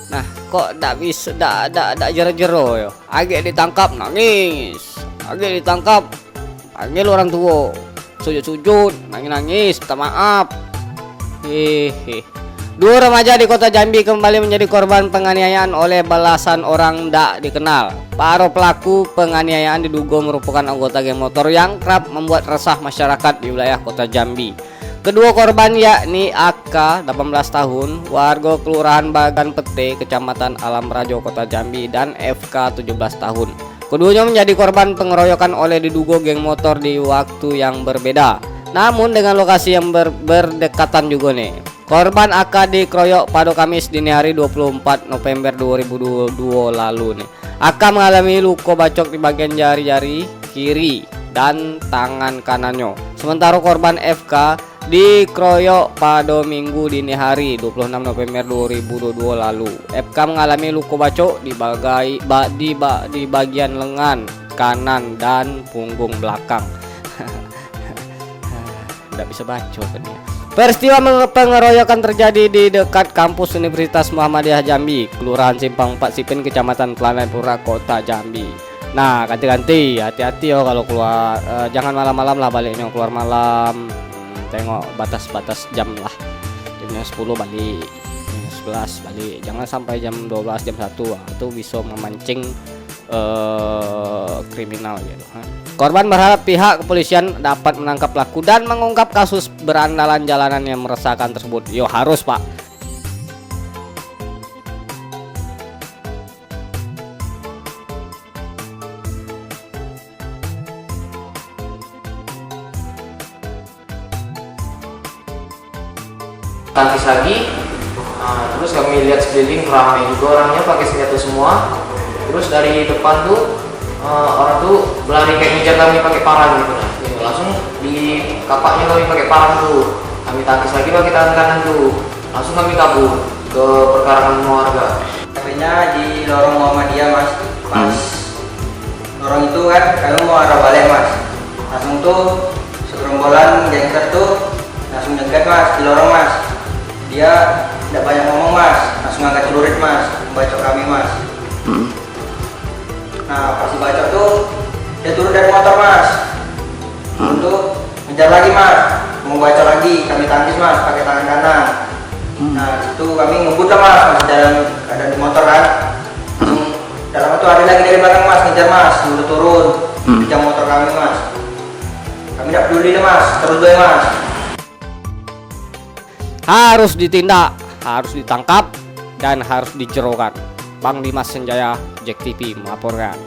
Nah, kok ndak bisa ndak jero-jero yo. Agak ditangkap nangis. Agak ditangkap panggil orang tua. Sujud-sujud, nangis-nangis, minta maaf. Hehe. 2 remaja di kota Jambi kembali menjadi korban penganiayaan oleh belasan orang tak dikenal. Para pelaku penganiayaan diduga merupakan anggota geng motor yang kerap membuat resah masyarakat di wilayah kota Jambi. Kedua korban yakni AK 18 tahun, warga Kelurahan Bagan Pete, Kecamatan Alam Rajo, Kota Jambi, dan FK 17 tahun. Keduanya menjadi korban pengeroyokan oleh diduga geng motor di waktu yang berbeda, namun dengan lokasi yang berdekatan juga nih. Korban AK dikeroyok pada Kamis dini hari 24 November 2022 lalu nih. AK mengalami luka bacok di bagian jari-jari kiri dan tangan kanannya. Sementara korban FK dikeroyok pada Minggu dini hari 26 November 2022 lalu. FK mengalami luka bacok di bagian lengan kanan dan punggung belakang. Tidak bisa bacok kan dia. Peristiwa pengeroyokan terjadi di dekat kampus Universitas Muhammadiyah Jambi, Kelurahan Simpang 4 Sipin, Kecamatan Planepura, Kota Jambi. Nah, ganti-ganti, hati-hati yo kalau keluar, jangan malam-malam lah baliknya, keluar malam. Tengok batas-batas jam lah. Jamnya 10 balik, jamnya 11 balik. Jangan sampai jam 12, jam 1. Itu bisa memancing kriminal gitu. Korban berharap pihak kepolisian dapat menangkap pelaku dan mengungkap kasus berandalan jalanan yang meresahkan tersebut. Yo harus, Pak. Tangkis lagi, terus kami lihat sekeliling ramai juga orangnya pakai senjata semua. Terus dari depan tuh orang tuh berlari kayak ngejar kami pakai parang gitu nah. Langsung di kapaknya kami pakai parang tuh. Kami tangkis lagi pakai tangan kanan tuh. Langsung kami kabur ke perkarangan warga. Sampainya di lorong Muhammadiyah mas, pas lorong itu kan kami mau arah balik mas, langsung tuh segerombolan gangster tuh langsung nyegat mas di lorong mas, dia tidak banyak ngomong mas, langsung angkat celurit mas, membacok kami mas. Nah pas dibacok tuh dia turun dari motor mas, untuk ngejar lagi mas, mau bacok lagi, kami tangkis mas pakai tangan kanan. Nah itu kami ngebut lah mas, masih dalam keadaan di motor kan. Dalam itu ada lagi dari belakang mas, ngejar mas, udah turun, kejam motor kami mas. Kami tidak peduli deh mas, terus doy mas. Harus ditindak, harus ditangkap, dan harus dijerokan. Bang Dimas Senjaya, Jack TV melaporkan.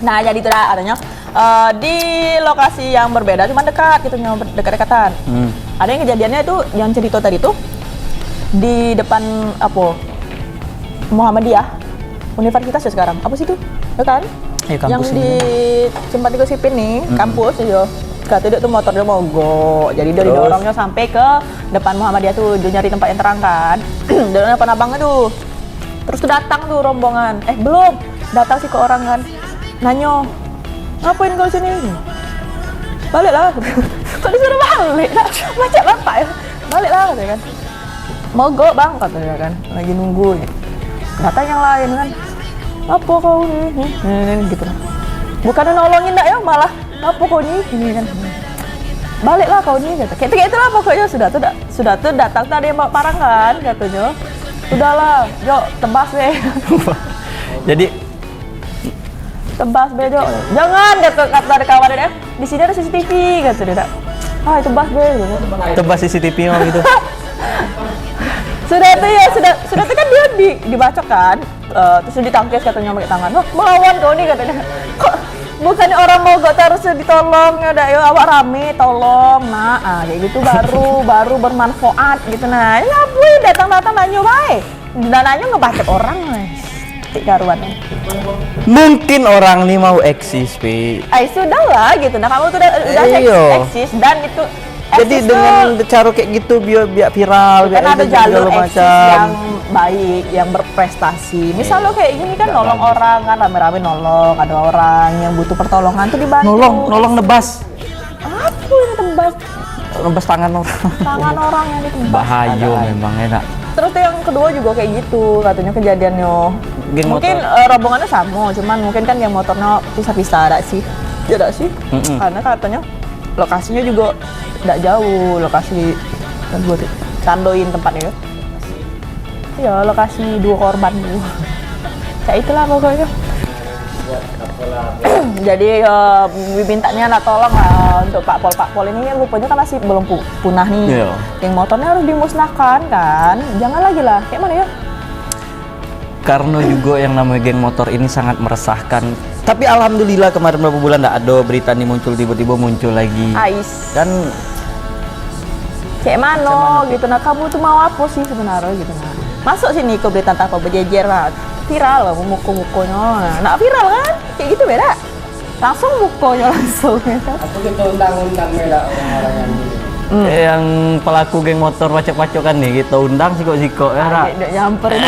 Nah jadi itu dah adanya di lokasi yang berbeda cuma dekat gitu, dekat-dekatan. Ada yang kejadiannya itu yang cerita tadi tuh di depan apa Muhammadiyah Universitas ya sekarang apa sih itu ya kan yang di tempat digosipin nih kampus yo katanya tuh motornya mogok jadi dia didorongnya sampai ke depan Muhammadiyah tuh dia nyari tempat yang terang kan dan depan abangnya tuh terus tuh datang tuh rombongan belum datang sih ke orang kan nanyo ngapain kau sini balik lah kok disuruh balik lah macam bapak ya balik lah katanya kan mogok bang katanya kan lagi nunggu datang yang lain kan apa kau nih gitu lah bukannya nolongin enggak ya malah apa kau nih ini kan baliklah kau nih kata kayak itulah pokoknya sudah tuh datang tadi yang bawa parang kan katanya udahlah yuk tebas deh Jadi tebas be Jo jangan kata kawan dia di sini ada CCTV kata dia itu tebas be tebas CCTV mah gitu. sudah tuh kan dia dibacok kan terus ditangkis katanya pakai tangan wah melawan kau nih katanya kok bukannya orang mau gak harus ditolong ya udah yuk awak rame tolong kayak gitu baru bermanfaat gitu nah ini ngapain datang nanyo baik dan nanyo ngebacok orang karuannya Mungkin orang ini mau eksis, Pi. sudah lah gitu nah kamu tuh udah eksis dan itu Jadi dengan cara kayak gitu biar viral, biar kan ada jalur eksis yang macam. baik, yang berprestasi. Misal lo kayak gini kan nolong orang kan rame-rame nolong, ada orang yang butuh pertolongan tuh dibantu. Nolong nebas. Apa yang tebas? Nebas tangan orang. Tangan orang yang ditebas. Bahaya memang enak. Terus tuh yang kedua juga kayak gitu katanya kejadiannya. Geng mungkin rombongannya sama, cuman mungkin kan yang motornya pisah-pisah ada sih. Ya ada sih. Karena katanya lokasinya juga tidak jauh lokasi kan buat candoin tempatnya ya lokasi 2 korban tuh kayak itulah pokoknya jadi mintanya nak tolong lah untuk Pak Pol ini rupanya kan masih belum punah nih yang motornya harus dimusnahkan kan jangan lagi lah kayak mana ya karena juga yang namanya geng motor ini sangat meresahkan. Tapi alhamdulillah kemarin beberapa bulan tidak ada berita ini muncul tiba-tiba muncul lagi. Kan kayak mana gitu nah kamu tuh mau apa sih sebenarnya gitu nah. Masuk sini ke berita tanpa berjejer lah viral lah muka-mukanya nah viral kan kayak gitu beda langsung mukanya langsung Apa kita undang-undang beda orang-orang yang yang pelaku geng motor pacok-pacokan nih kita undang siko-siko ya. Nyamperin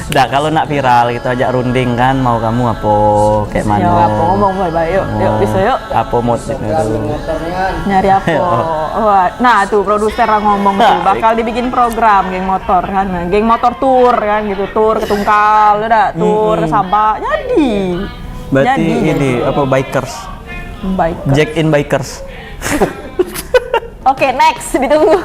Dah kalau nak viral kita ajak runding kan mau kamu apa kayak mana? Ya apa ngomong baik-baik yuk bisa yuk. Apa motifnya tuh? Nyari apa? Nah tuh produser ngomong tuh bakal dibikin program geng motor kan, geng motor tour kan gitu tour ke Tungkal, udah tour ke Sabah jadi. Berarti ini apa bikers? Jack in bikers. Oke next ditunggu.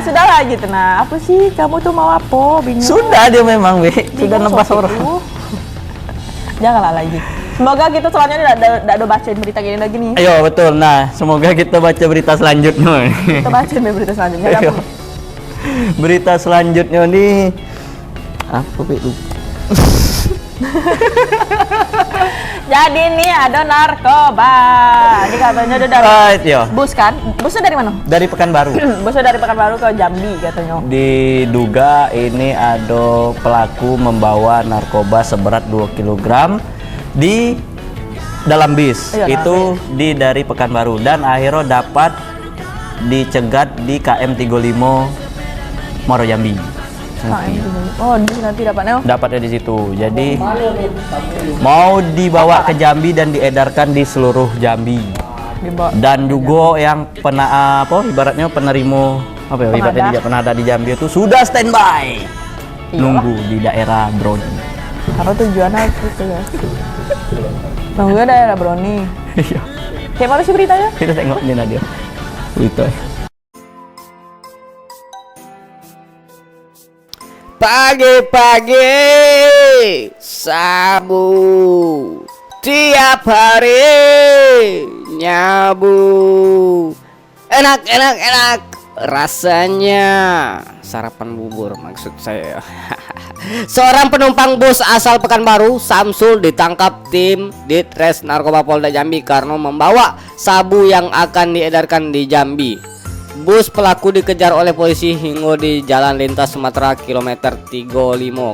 Sudahlah gitu nah apa sih kamu tuh mau apa bingung Sudah dia memang sudah nebas orang janganlah lagi semoga kita selanjutnya tidak ada bacain berita gini lagi nih ayo betul nah semoga kita baca berita selanjutnya kita bacain berita selanjutnya berita selanjutnya nih apa lupa jadi nih ada narkoba Jadi katanya dia dari Right, yo. bus kan? Busnya dari mana? Dari Pekanbaru. Busnya dari Pekanbaru ke Jambi katanya. Diduga ini ada pelaku membawa narkoba seberat 2 kg di dalam bis. Iya, Itu dari Pekanbaru dan akhirnya dapat dicegat di KM 35 Muaro Jambi. Oh, di sini nanti dapatnya. Dapatnya di situ. Jadi mau dibawa ke Jambi dan diedarkan di seluruh Jambi. Dan juga yang ibaratnya penerima apa ya? Ibaratnya dia penada di Jambi itu sudah standby. Nunggu di daerah Broni. Karena tujuannya gitu ya. Nunggu daerah Broni. Iya. Kayak mana sih beritanya? Kita tengok di Nadia. Itu. Pagi-pagi sabu tiap hari nyabu enak rasanya sarapan bubur maksud saya. Seorang penumpang bus asal Pekanbaru, Samsul, ditangkap tim Ditres Narkoba Polda Jambi karena membawa sabu yang akan diedarkan di Jambi. Bus pelaku dikejar oleh polisi hingga di Jalan Lintas Sumatera kilometer 35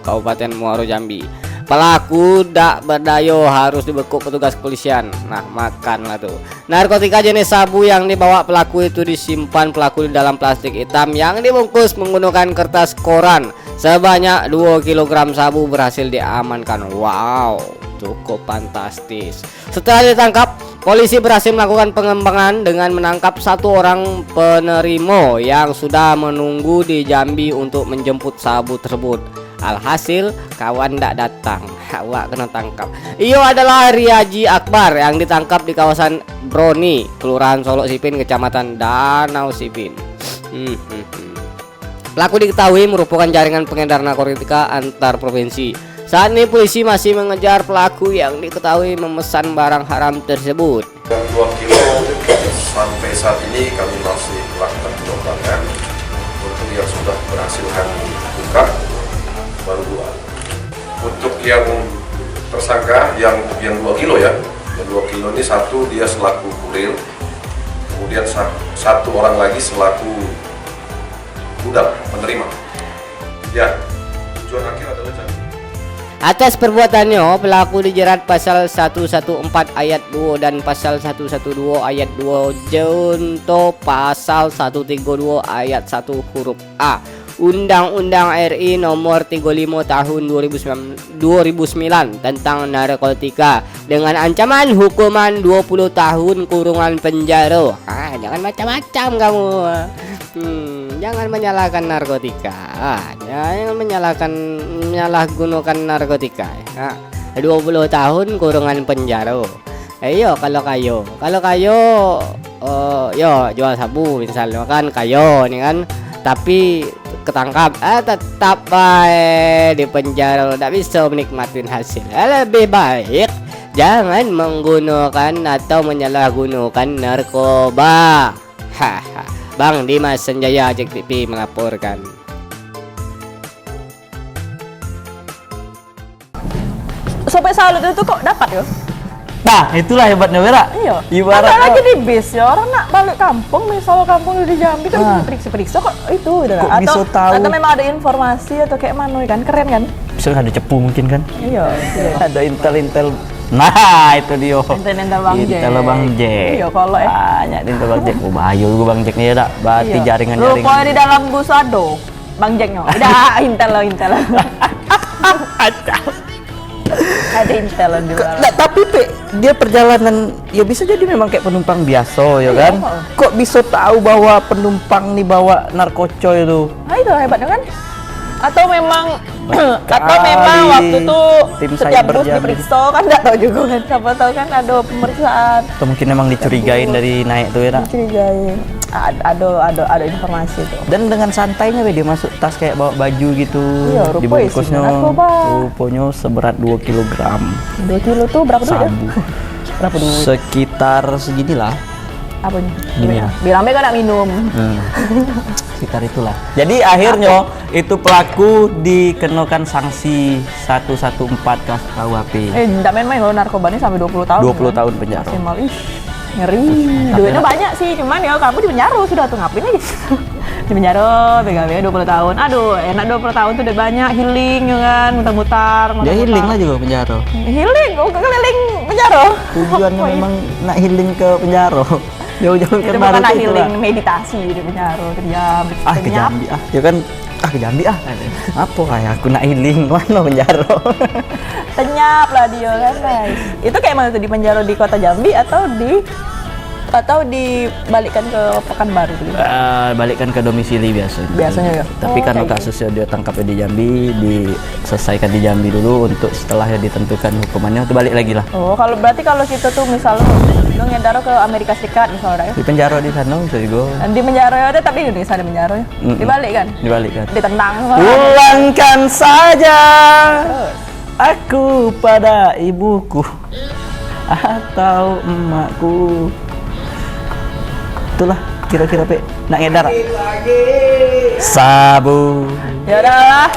Kabupaten Muaro Jambi. Pelaku tak berdaya harus dibekuk petugas kepolisian. Nah, makanlah tuh. Narkotika jenis sabu yang dibawa pelaku itu disimpan pelaku di dalam plastik hitam yang dibungkus menggunakan kertas koran. Sebanyak 2 kg sabu berhasil diamankan. Wow, cukup fantastis. Setelah ditangkap, polisi berhasil melakukan pengembangan dengan menangkap 1 orang penerima yang sudah menunggu di Jambi untuk menjemput sabu tersebut. Alhasil kawan tidak datang, awak kena tangkap. Iyo adalah Riaji Akbar yang ditangkap di kawasan Broni, Kelurahan Solok Sipin, Kecamatan Danau Sipin. Pelaku diketahui merupakan jaringan pengedar narkotika antar provinsi. Saat ini polisi masih mengejar pelaku yang diketahui memesan barang haram tersebut. 2 kilo sampai saat ini kami masih melakukan pengembangan. Untuk yang sudah berhasil kami buka baru 2. Untuk yang tersangka yang 2 kilo ya, yang 2 kilo ini satu dia selaku kurir, kemudian 1 orang lagi selaku budak penerima. Ya, tujuan akhir adalah Jambi. Atas perbuatannya, pelaku dijerat pasal 114 ayat 2 dan pasal 112 ayat 2 junto pasal 132 ayat 1 huruf A Undang-Undang RI nomor 35 tahun 2009 tentang narkotika dengan ancaman hukuman 20 tahun kurungan penjara. Jangan macam-macam kamu. Jangan menyalahkan narkotika. Jangan menyalahgunakan narkotika. 20 tahun kurungan penjara. Ayo kalau kayo yo jual sabu misalnya kan kayo nih kan, tapi ketangkap tetap baik di penjara, tidak bisa menikmati hasil. Lebih baik jangan menggunakan atau menyalahgunakan narkoba. Bang Dimas Sanjaya, Ajak TV melaporkan. Sampai salut itu kok dapat ya? Nah, itulah hebatnya Wira. Iya. Ibarat ada lagi di bis ya, orang nak balik kampung, misal kampung di Jambi kan periksa-periksa kok itu gitu. Kok bisa tahu? Atau memang ada informasi atau kayak mana kan, keren kan? Bisa ada cepu mungkin kan? Iya. Ada intel. Nah, itu dia. Intel Bang Jack. Intel Bang Jack. Iya, kalau banyak intel Bang Jack. Oh, bahaya juga Bang Jack nih ya, dak. Berarti jaringan-jaringan. Rupanya di dalam bus ada Bang Jacknya. Udah intel. Ada intel di dalam. Nah, tapi dia perjalanan ya bisa jadi memang kayak penumpang biasa ya kan? Kok bisa tahu bahwa penumpang nih bawa narkoco itu? Nah itu hebatnya kan? Atau memang waktu itu setiap bus diperiksa kan, nggak tahu juga kan, siapa tahu kan ada pemeriksaan. Atau mungkin memang dicurigain dari naik tuh ya nak? Dicurigain. Ada informasi tuh. Dan dengan santainya dia masuk tas kayak bawa baju gitu. Iya, dibungkusnya narkoba. rupanya seberat 2 kg. 2 kilo tuh berapa duit ya? Sabu. Berapa duit? Sekitar seginilah. Apanya? Gini ya. Bilangnya kan nak minum. Sekitar itulah. Jadi akhirnya itu pelaku dikenakan sanksi 114 KUHP. Enggak main-main loh, narkoba ini sampai 20 tahun. 20 tahun penjara. Maksimal. Ngeri. Duitnya banyak sih, cuman ya kamu di penjara sudah tuh ngapain aja. Di penjara, BGW 20 tahun. Aduh, enak 20 tahun tuh udah banyak healing ya kan, mutar-mutar. Dia healing lah juga penjara. Healing, keliling penjara. Tujuannya memang nak healing ke penjara. Jauh-jauh ke Itu baru bukan nak itu healing, lah. meditasi di penjara, terjam. Ke Jambi ya kan. Ke Jambi apa kayak aku nak healing mana penjara. Tenyap lah dia kan guys. Itu kayak mana tuh, di penjara di kota Jambi atau dibalikkan ke Pekanbaru gitu? Balikkan ke domisili biasanya. Biasanya ya? Tapi karena kayak kasusnya dia tangkapnya di Jambi, diselesaikan di Jambi dulu untuk setelahnya ditentukan hukumannya itu balik lagi lah. Oh, berarti kalau kita tuh misalnya lo ngedaro ke Amerika Serikat misalnya ya? Di penjara di sana bisa juga. Di penjara ada, tapi di Indonesia ada penjara ya? Dibalik kan? Dibalikkan. Ditendang. Pulangkan saja Terus? aku pada ibuku atau emakku. Itulah kira-kira pe nak ngedar. Sabu. Ya udahlah.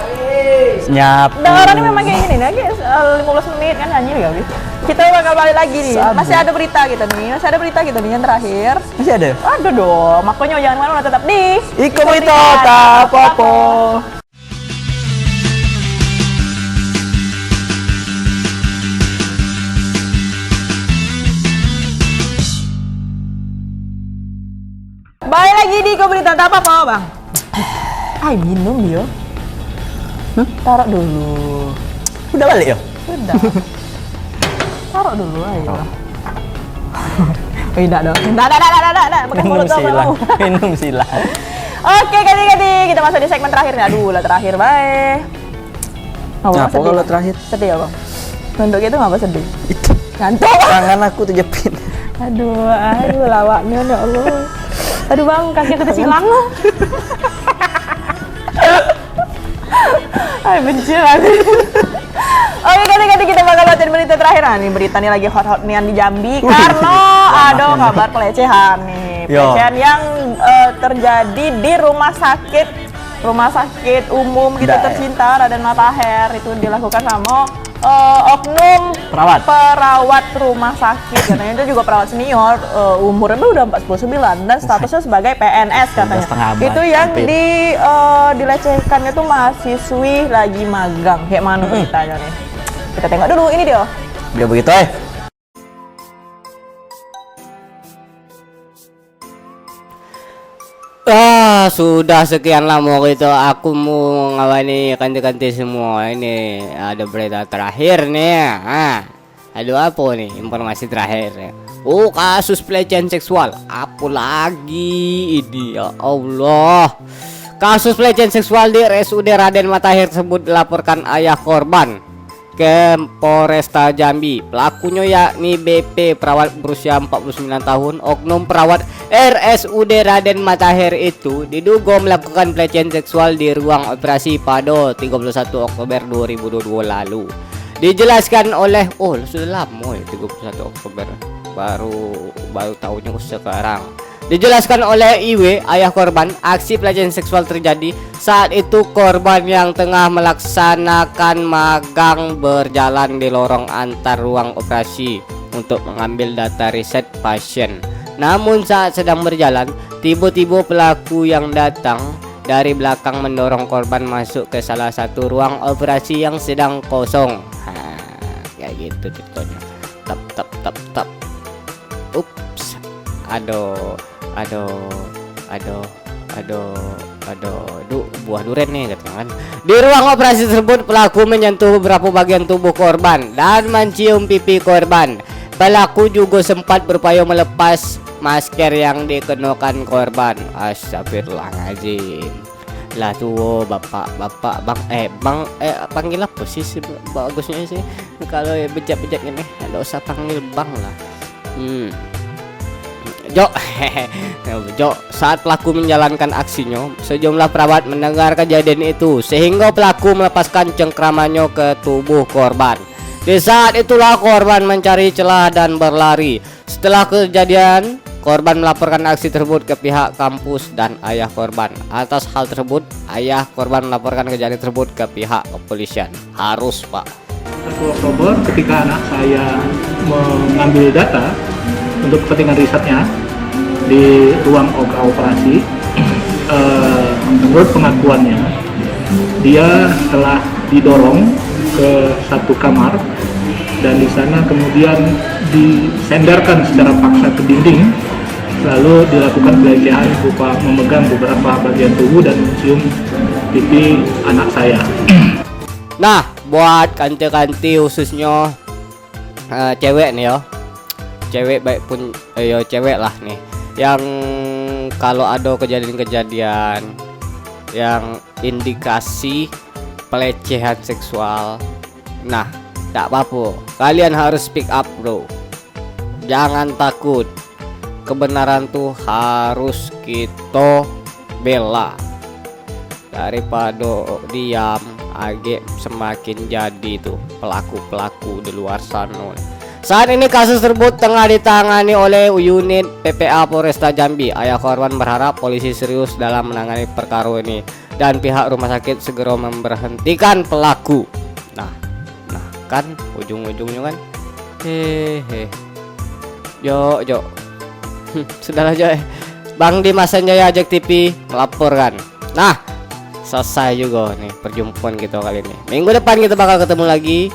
Nyapu. Udah orang ini memang kayak gini nih, guys. 15 menit kan nyanyi ya, guys. Kita bakal balik lagi nih. Sabu. Masih ada berita kita nih, yang terakhir. Masih ada? Aduh dong, makanya jangan kemana-mana, tetap di Iko itu tak apa-apa. Balik lagi di Berita Tak Apa-apa, Bang. Ay, minum dia. Taruh dulu. Udah balik ya? Udah. Taruh dulu ayo. Tidak dong. Tidak. Pakai mulut dong, kamu. Minum silang. Oke, ganti-ganti. Kita masuk di segmen terakhir nih. Aduh, lah terakhir, bye. Apa kalau terakhir? Sedih ya, Bang? Untuk itu ngapa sedih? Itu Ngantuk. tangan aku terjepit. Aduh, lawaknya ya Allah. Aduh Bang, kaki aku tersilang. Ay, benci aku. Oke, ganti-ganti kita bakal bacain berita terakhir. Nah, nih berita nih lagi hot-hot nian di Jambi karena ada kabar pelecehan nih. Pelecehan yang terjadi di rumah sakit umum gitu tercinta Raden Matahir. Itu dilakukan sama oknum perawat rumah sakit. Katanya itu juga perawat senior, umurnya udah 49 dan statusnya sebagai PNS katanya. Itu yang dilecehkan itu mahasiswi lagi magang. Kayak mana beritanya nih? Kita tengok dulu, ini dia. Dia begitu Sudah sekian lama gitu aku mau ngawani kanti-kanti semua. Ini ada berita terakhir nih. Aduh, apa nih informasi terakhir? Oh, kasus pelecehan seksual. Apa lagi ini, ya Allah? Kasus pelecehan seksual di RSUD Raden Matahir tersebut dilaporkan ayah korban ke Polresta Jambi. Pelakunya yakni BP, perawat berusia 49 tahun. Oknum perawat RSUD Raden Matahir itu diduga melakukan pelecehan seksual di ruang operasi pada 31 Oktober 2022 lalu. Dijelaskan oleh sudah lama ya, 31 Oktober. Baru tahunya sekarang. Dijelaskan oleh IW, ayah korban, aksi pelecehan seksual terjadi saat itu korban yang tengah melaksanakan magang berjalan di lorong antar ruang operasi untuk mengambil data riset pasien. Namun saat sedang berjalan, tiba-tiba pelaku yang datang dari belakang mendorong korban masuk ke salah satu ruang operasi yang sedang kosong. Kayak gitu ceritanya. Tap. Ups. Aduh, buah durian nih katanya kan. Di ruang operasi tersebut pelaku menyentuh beberapa bagian tubuh korban dan mencium pipi korban. Pelaku juga sempat berupaya melepas masker yang dikenakan korban. Astagfirullahaladzim. Lah tuh bapak bang panggil apa sih bagusnya sih kalau bejat-bejat ini enggak usah panggil bang lah. Jo, saat pelaku menjalankan aksinya, sejumlah perawat mendengar kejadian itu sehingga pelaku melepaskan cengkramannya ke tubuh korban. Di saat itulah korban mencari celah dan berlari. Setelah kejadian, korban melaporkan aksi tersebut ke pihak kampus dan ayah korban. Atas hal tersebut, ayah korban melaporkan kejadian tersebut ke pihak kepolisian. Harus, Pak. 1 Oktober ketika anak saya mengambil data untuk kepentingan risetnya di ruang operasi. Menurut pengakuannya, dia telah didorong ke satu kamar dan di sana kemudian disendarkan secara paksa ke dinding, lalu dilakukan pelecehan berupa memegang beberapa bagian tubuh dan mencium pipi anak saya. Nah, buat kanti-kanti khususnya cewek nih ya, cewek baik pun ya cewek lah nih, yang kalau ada kejadian-kejadian yang indikasi pelecehan seksual, nah tak apa-apa, kalian harus speak up bro, jangan takut, kebenaran tuh harus kita bela daripada diam age semakin jadi tuh pelaku-pelaku di luar sana. Saat ini kasus tersebut tengah ditangani oleh unit PPA Polresta Jambi. Ayah korban berharap polisi serius dalam menangani perkara ini dan pihak rumah sakit segera memberhentikan pelaku. Nah kan ujung-ujungnya kan yo sudahlah Jo, Bang Dimas Sanjaya Ajak TV melaporkan. Nah, selesai juga nih perjumpaan kita kali ini. Minggu depan kita bakal ketemu lagi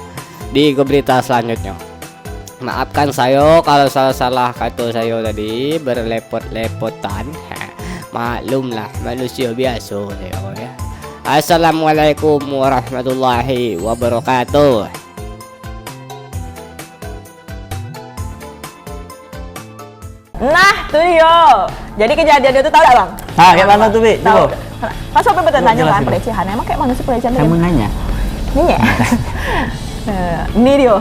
di berita selanjutnya. Maafkan saya kalau salah-salah kata saya tadi berlepot-lepotan. Maklumlah, manusia biasa saya ya. Assalamualaikum warahmatullahi wabarakatuh. Nah, tuh yo. Jadi kejadian itu tahu gak Bang? Nah, kayak mana tuh, Bi? Tahu. Coba. Pas sampai bertanya kan jelasin. pelecehan. Emang kayak mana sih pelecehan? Kamu nanya. Ini ya. Ini dia.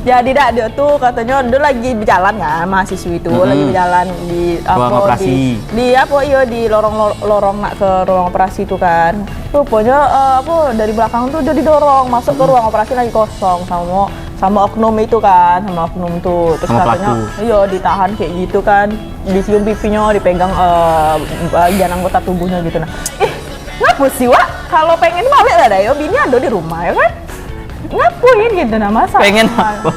Jadi dia tuh katanya dia lagi berjalan kan, mahasiswi itu lagi berjalan di ruang operasi. di apa iya di lorong nak ke ruang operasi itu kan. Rupanya dari belakang tuh dia didorong masuk ke ruang operasi lagi kosong sama oknum itu kan, sama oknum tuh. Terus sama katanya iya ditahan kayak gitu kan, dicium pipinya, dipegang bagian anggota tubuhnya gitu. Nah, ngapa sih Wak? Kalau pengen balik ada ya bini ada di rumah ya kan? Ngapain gitu nah masa? Pengen apa?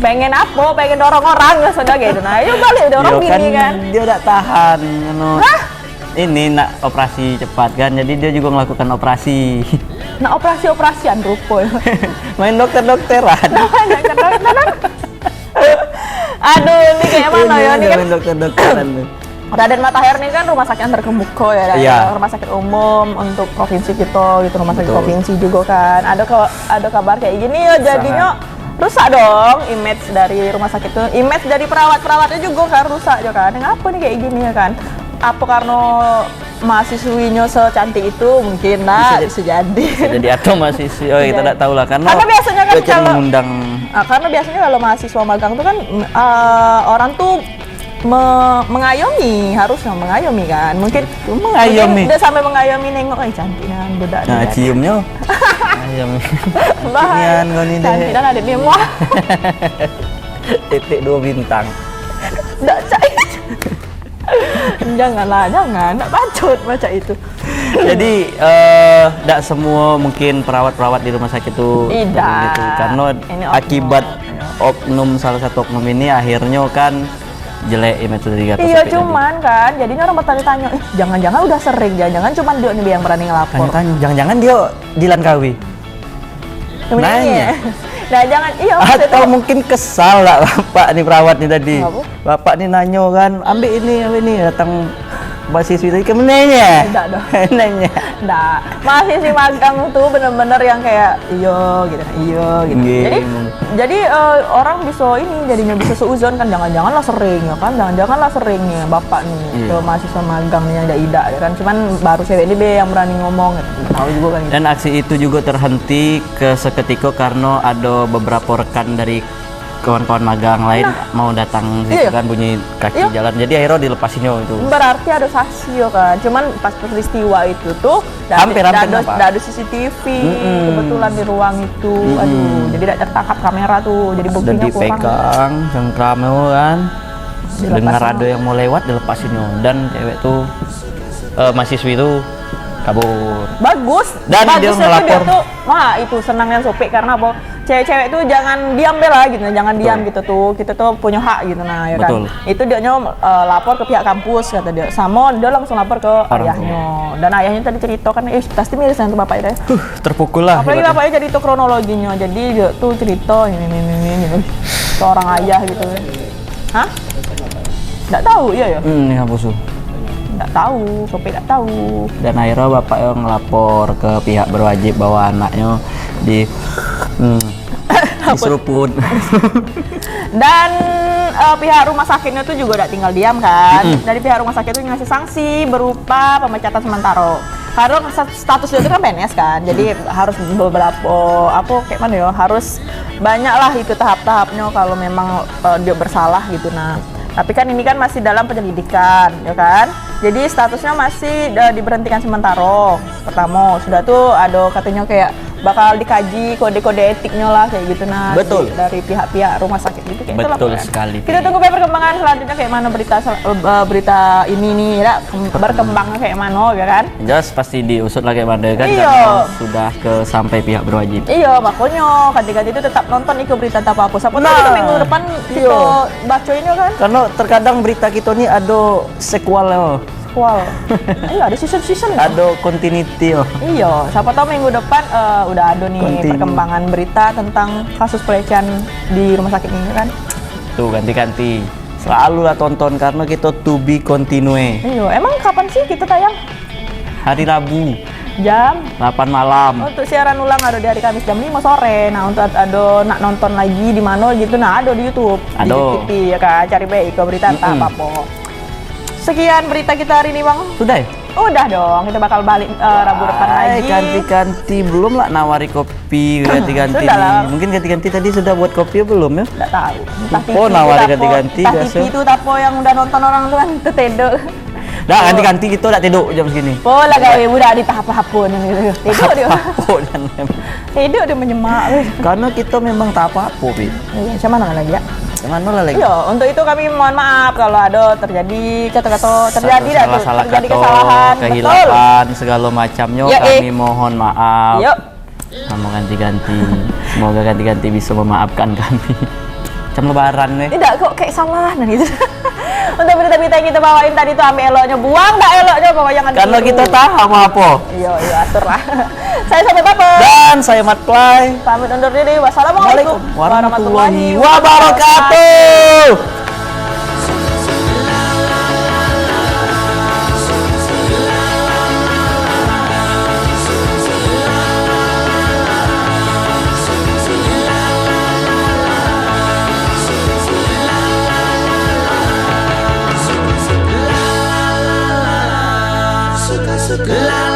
Pengen apa? Pengen dorong orang ya sudah gitu. Nah, yuk balik dorong bini kan. Dia udah tahan ini nak operasi cepat kan. Jadi dia juga melakukan operasi. Nah, operasi-operasian rupo ya. Main dokter-dokteran. Main dokter-dokteran. Aduh, ini kayak mana ya? Ini kan main dokter-dokteran. Raden Matahir ini kan rumah sakit yang terkemuka ya, Iya. rumah sakit umum untuk provinsi kita gitu, rumah sakit Betul. provinsi juga kan. Ada kabar kayak gini ya, jadinya rusak dong image dari rumah sakit itu, image dari perawat-perawatnya juga kan rusak ya kan. Ngapa nih kayak gini ya kan? Apa karena mahasiswinya secantik itu mungkin lah bisa jadi. Jadi atau mahasiswa kita tidak tahu lah karena biasanya kan kalau mengundang karena biasanya kalau mahasiswa magang tuh kan orang tuh mengayomi, harusnya mengayomi kan, mungkin udah sampai mengayomi nengok cantiknya budak nah ciumnya ayomi bahan cantik dan ada dia muah titik 2 bintang nggak cair jangan nggak bacot baca itu. Jadi tidak semua mungkin perawat-perawat di rumah sakit itu tidak gitu. Karena akibat oknum salah satu oknum ini akhirnya kan jelek image dari kata iya cuman tadi. Kan jadinya orang bertanya-tanya jangan-jangan udah sering, jangan cuman dia nih yang berani ngelapor, jangan-jangan dia Dilan Kawi nanya. Nah jangan atau mungkin kesal lah bapak nih perawat nih tadi. Bapak nih nanyo kan ambil ini datang mahasiswi tadi kemenanya. Enggak dong. Nanya. Enggak. Mahasiswi magang tuh bener-bener yang kayak iyo gitu. Jadi orang bisa jadinya bisa seuzon kan, jangan-janganlah sering ya kan, jangan-janganlah seringnya bapak nih ke mahasiswa magang yang tidak ya kan, cuman baru cewek ini yang berani ngomong gitu. Tahu juga kan. Dan aksi itu juga terhenti seketika karena ada beberapa rekan dari kawan-kawan magang lain mau datang situ kan bunyi kaki jalan, jadi akhirnya dilepasinnya itu. Berarti ada saksi ya kan, cuman pas peristiwa itu tuh hampir ada CCTV kebetulan di ruang itu, aduh jadi tidak tertangkap kamera tuh, jadi buktinya dan dipegang cengkrame kan, dengar ada yang mau lewat dilepasinnya, dan cewek tuh mahasiswi itu kabur. Bagus. Dan dia melapor. Dia tuh, itu senangnya sopik karena apa? cewek-cewek tuh jangan diam bela gitu, jangan diam gitu tuh, kita tuh punya hak gitu nah ya kan. Betul. Itu dia lapor ke pihak kampus kata dia, sama dia langsung lapor ke ayahnya, dan ayahnya tadi cerita kan, pasti miris nanti bapaknya deh. Terpukul lah. Apalagi ibaratnya. bapaknya cerita kronologinya, jadi dia tuh cerita ini gitu, seorang ayah gitu. Hah? Nggak tahu ya ya? Ini hapusu. Nggak tahu, Kopi nggak tahu. Dan akhirnya bapak yang ngelapor ke pihak berwajib bahwa anaknya diseruput. Dan pihak rumah sakitnya tuh juga udah tinggal diam kan. Dari pihak rumah sakit itu ngasih sanksi berupa pemecatan sementara. Karena status dia itu kan PNS kan, jadi harus beberapa kayak mana ya, harus banyak lah itu tahap-tahapnya kalau memang dia bersalah gitu. Nah, tapi kan ini kan masih dalam penyelidikan ya kan, jadi statusnya masih diberhentikan sementara. Pertama sudah tuh ada katanya kayak bakal dikaji kode-kode etiknya lah kayak gitu. Nah, Betul. dari pihak-pihak rumah sakit gitu kayak itulah Betul pokoknya. sekali. Kita tunggu perkembangan selanjutnya kayak mana berita ini nih ya, berkembangnya kayak mana ya kan. Jelas pasti diusut lagi mana kan, Iya. karena sudah sampai pihak berwajib. Iya, makanya ganti-ganti itu tetap nonton itu berita apa siapa tahu itu minggu depan kita bacain ya kan. Karena terkadang berita kita ini ada sequel, Wow. Iya, ada season-season ya. ada continuity. Iya, siapa tahu minggu depan udah ada nih Continue. perkembangan berita tentang kasus pelecehan di rumah sakit ini kan. Tuh ganti-ganti. Selalu lah tonton karena kita to be continue. Iya, emang kapan sih kita tayang? Hari Rabu Jam 8 malam. untuk siaran ulang ada di hari Kamis jam 5 sore. Nah, untuk ada nak nonton lagi di mana gitu, nah ada di YouTube, di Ada. TV ya kan, cari baik ke berita entah apa-apa. Sekian berita kita hari ini, Bang. Sudah ya? Udah dong, kita bakal balik Rabu depan lagi. Ganti-ganti belum lah nawari kopi ganti-ganti Sudah lah. nih. Mungkin ganti-ganti tadi sudah buat kopi belum ya? Nggak tahu. Entah Oh, TV nawari itu ganti-ganti, Entah biasa. TV itu tapo yang udah nonton orang tuh kan itu tedo. Dah ganti-ganti gitu udah tidur jam segini. Pola gawe budak di tahap-tahapun gitu. Tedo dia. Oh, dan Tedo dia menyemak. karena kita memang tak apa-apa, Pi. Iya, macam mana lagi ya? Mana lah lagi? Iya, untuk itu kami mohon maaf kalau ada terjadi kata-kata terjadi dah tuh, Salah-salah terjadi kata, kesalahan. kehilapan, segala macamnya Ya, kami mohon maaf. Yuk. Sama ganti-ganti. Semoga ganti-ganti bisa memaafkan kami. Macam lebaran nih. Tidak kok kayak salah nah gitu. Untuk berita-berita yang kita bawain tadi tuh ambil eloknya, buang dah eloknya, bawa jangan Karena ditiru. kita tahu apa. Iya, atur lah. Saya sampai Papa. Dan saya Mat Play. Pamit undur diri. Wassalamualaikum Warahmatullahi wabarakatuh. La